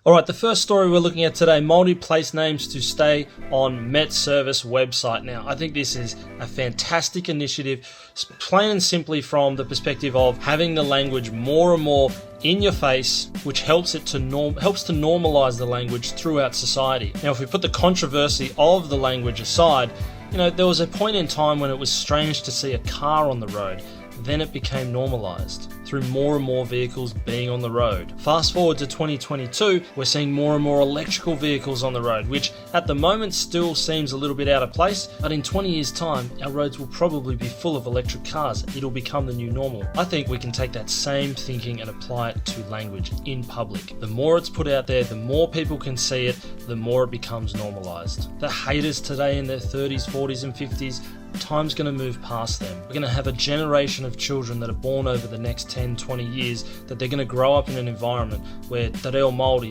Alright, the first story we're looking at today, Maori place names to stay on Met Service website. Now, I think this is a fantastic initiative, plain and simply from the perspective of having the language more and more in your face, which helps to normalize the language throughout society. Now, if we put the controversy of the language aside, there was a point in time when it was strange to see a car on the road. Then it became normalized through more and more vehicles being on the road. Fast forward to 2022, we're seeing more and more electrical vehicles on the road, which at the moment still seems a little bit out of place, but in 20 years time, our roads will probably be full of electric cars. It'll become the new normal. I think we can take that same thinking and apply it to language in public. The more it's put out there, the more people can see it, the more it becomes normalized. The haters today in their 30s, 40s and 50s, time's going to move past them. We're going to have a generation of children that are born over the next 10, 20 years that they're going to grow up in an environment where te reo Maori